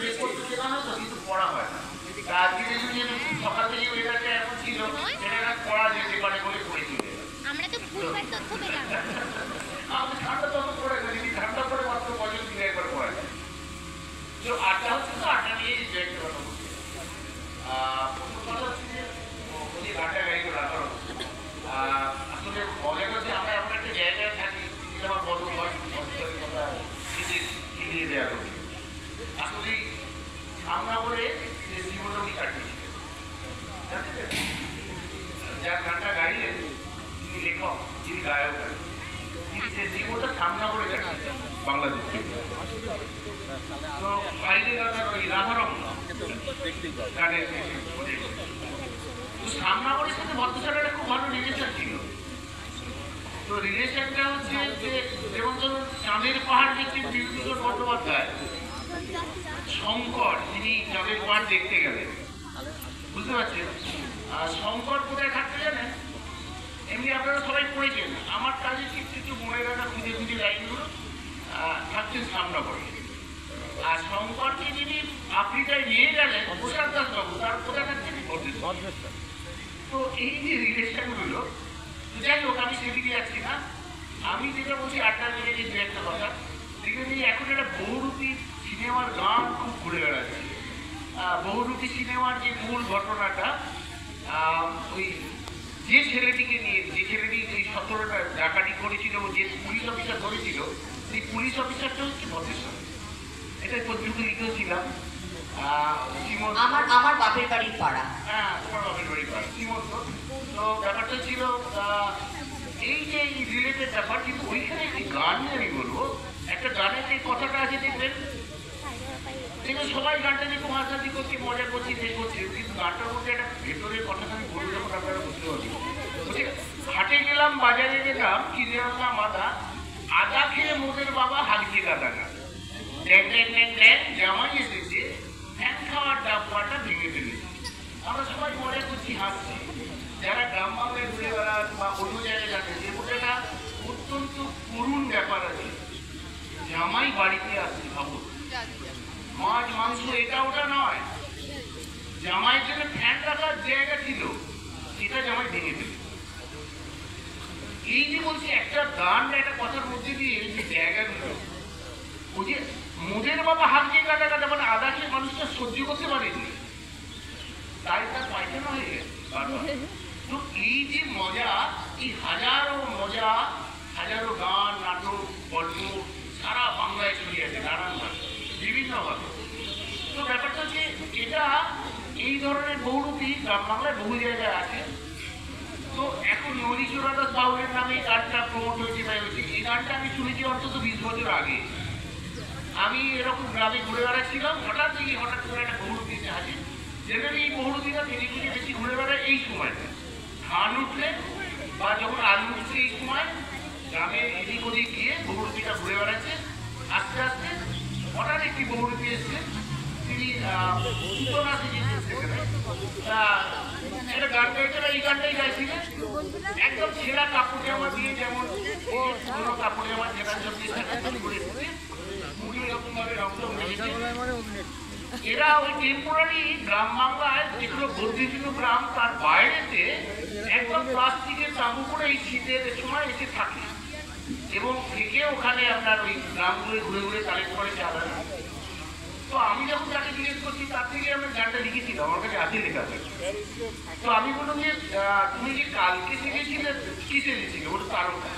বের করতে শেখানো তো, কিন্তু পড়া হয় না। আজকে সকাল থেকে ওয়েদারটা এমন ছিল যেটা পড়া যেতে পারে বলে পড়েছিল। আমরা তো ভুলভাল তথ্য পেলাম। আমি ঠান্ডা তত পড়ে গেছি, ঠান্ডা পড়ে মাত্র বছর দিনে একবার পড়া যায়। তো আড্ডা হচ্ছে, তো আড্ডা নিয়েই দু একটা কথা বলছি। প্রথম কথা হচ্ছে যে ওই ঘাটটা গাড়ি করে রাখার আসলে মজা করছে, আমরা এমন একটা জায়গায় থাকি আমার বড় কথা শিখিয়ে দেওয়া করি। আসলে আমরা বলে যে জীবনটা উনি কাটিয়েছিলেন, যার গানটা গাইলেন তিনি লেখক, যিনি গায়ক, তিনি সে জীবনটা সামনা করে কাটিয়েছেন বাংলাদেশ থেকে। তো বাইরে গানার ওই রাধারম গানের সামনাগরের সাথে ভদ্রসালের খুব ভালো রিলেশন ছিল। তো রিলেশনটা হচ্ছে যে যেমন ধরুন চাঁদের পাহাড় দেখছেন বিভূতিভূষণ বন্দ্যোপাধ্যায়, শঙ্কর যিনি চাঁদের পাহাড় দেখতে গেলেন, বুঝতে পারছেন? আর শঙ্কর কোথায় থাকতে জানেন? এমনি আপনারা সবাই পড়েছেন, আমার কাজে ঠিক কিছু মনে রাখা খুঁজে খুঁজে লাইনগুলো থাকছেন সামনাগরে। আর শঙ্করকে যিনি আফ্রিকায় নিয়ে গেলেন প্রসাদ দাস বাবু, তার কোথায় থাকছেন? তো এই যে রিলেশনগুলো, যাই হোক আমি সেদিকে যাচ্ছি না। আমি যেটা বলছি আড্ডা মিলে যে দু একটা কথা, দেখবেন এই এখন একটা বহুরূপী সিনেমার গান খুব ঘুরে বেড়াচ্ছে। বহুরূপী সিনেমার যে মূল ঘটনাটা, ওই যে ছেলেটিকে নিয়ে, যে ছেলেটি ওই 17টা ডাকাতি করেছিল, যে পুলিশ অফিসার ধরেছিল, সেই পুলিশ অফিসারটা হচ্ছে ভদ্রেশ্বর। এটা পত্রিকা লিখেও ছিলাম। আমার বাপের বাড়ির পাড়া। হ্যাঁ, তোমার বাপের বাড়ির পাড়া শ্রীমন্ত। তো ব্যাপারটা ছিল এই যে এই রিলেটেড ব্যাপার, কিন্তু ওইখানে একটি গান আমি বলবো, একটা গানের যে কথাটা আছে দেখবেন, সবাই গানটা নিয়ে খুব হাসাহাসি করছি, মজা করছি, যে করছি, কিন্তু গানটার মধ্যে একটা ভেতরের কথাটা আমি বলবো যখন আপনারা বুঝতে পারছি। হাটে গেলাম, বাজারে গেলাম, কিনে আনলাম আদা, আদা খেয়ে মোদের বাবা হালকে গাদা গান, জামাই এসেছে ফ্যান খাওয়ার ডাব্বাটা ভেঙে ফেলেছে। আমরা সবাই মজা করছি, হাসছি। যারা গ্রাম বাংলায় ঘুরে বেড়ান বা অন্য জায়গায় যাচ্ছে, যে একটা অত্যন্ত করুণ ব্যাপার আছে, জামাই বাড়িতে আসছে, ভাবুন, মাছ মাংস এটা ওটা নয়, জামাইয়ের জন্য ফ্যান রাখার জায়গা ছিল, সেটা জামাই ভেঙে ফেলে। এই যে বলছি একটা গান একটা কথার মধ্যে দিয়ে যে জায়গাগুলো, ওই যে মোদের বাবা হালকে কাটা কাটা, মানে আদা খেয়ে মানুষটা সহ্য করতে পারেনি, তাই তার পায়খানা হয়ে গেছে। তো এই যে মজা, এই হাজারো মজা, হাজারো গান, নাটক, গল্প সারা বাংলায় ছড়িয়ে আছে নানানভাবে, বিভিন্নভাবে। তো ব্যাপারটা হচ্ছে এটা এই ধরনের বহুরূপী গ্রাম বাংলায় বহু জায়গায় আছে। তো এখন নদীচূড়া দাস বাউলের নামে এই গানটা প্রমোট হয়েছে, তাই হয়েছে। এই গানটা আমি শুনেছি অন্তত 20 বছর আগে। আমি এরকম গ্রামে ঘুরে বেড়াচ্ছিলাম, হঠাৎ করে একটা বহুরূপীতে হাজির। জেনারেলি এই বহুরূপীরা বেরিয়ে বেশি ঘুরে বেড়ায় এই সময়টা, ধান উঠলে বা যখন আলু উঠছে, এই সময় গ্রামে এদিক ওদিক গিয়ে বহুরূপীটা ঘুরে বেড়াচ্ছে। আস্তে আস্তে হঠাৎ একটি বহুরূপী এসছে, তিনি সেটা গান গাইতে, এই গানটাই গাইছিলেন, একদম ছেঁড়া কাপড় জামা দিয়ে, যেমন পুরো কাপড় জামা ছেঁড়ার জন্য এরকম ভাবে রক্ত হয়েছে। এরা ওই টেম্পোরারি গ্রাম বাংলায় যেগুলো বর্ধিত গ্রাম, তার বাইরেতে একদম প্লাস্টিকের তাঁবু করে এই শীতের সময় এসে থাকে এবং থেকে ওখানে আপনার ওই গ্রামগুলো ঘুরে ঘুরে কালেক্ট করে চালানো। তো আমি যখন তাকে জিজ্ঞেস করছি, তার থেকে আমি গানটা লিখেছিলাম, আমার কাছে আছে লেখা। তো আমি বললাম যে তুমি যে কালকে শিখেছিলে কিসে লিখেছিলে? ওটা তারকা।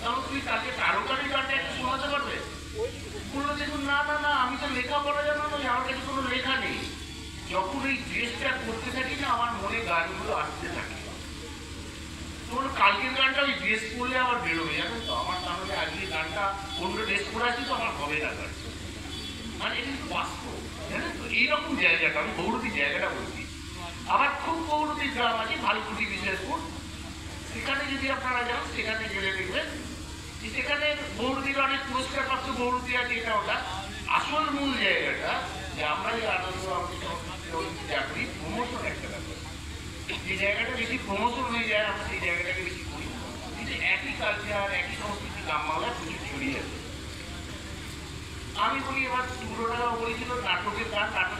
তখন তুমি কালকে তারকারই গানটা একটু শোনাতে পারবে? বললো দেখুন, না না না, আমি তো লেখাপড়া জানো না, আমার কাছে কোনো লেখা নেই। যখন এই ড্রেসটা করতে থাকি না, আমার মনে গানগুলো আসতে থাকে। তো বললো কালকের গানটা ওই ড্রেস করলে আবার বেরোবে, জানেন তো, আমার তাহলে আজকে গানটা অন্য ড্রেস করে আসি তো আমার হবে না গান। মানে এটা কিন্তু বাস্তব, জানেন তো। এইরকম জায়গাটা আমি বহুরূপী জায়গাটা বলছি। আবার খুব বহুরূপী গ্রাম আছে, ভালকুটি বিশেষপুর, সেখানে যদি আপনারা যান, সেখানে গেলে দেখবেন সেখানে বহুরূপীর অনেক পুরস্কার প্রাপ্ত বহুরূপী আছে। এটা ওটা আসল মূল জায়গাটা, যে আমরা যে আনন্দ চাকরি প্রমোশন একটা ব্যাপার, যে জায়গাটা বেশি প্রমোশন হয়ে যায়, আমরা সেই জায়গাটাকে বেশি করি। কিন্তু একই কালচার, একই সংস্কৃতি গ্রাম বাংলায় প্রচুর ছড়িয়ে আছে। আমি বলি, এবার 2 টাকা বলেছিল নাটকের গান নাটক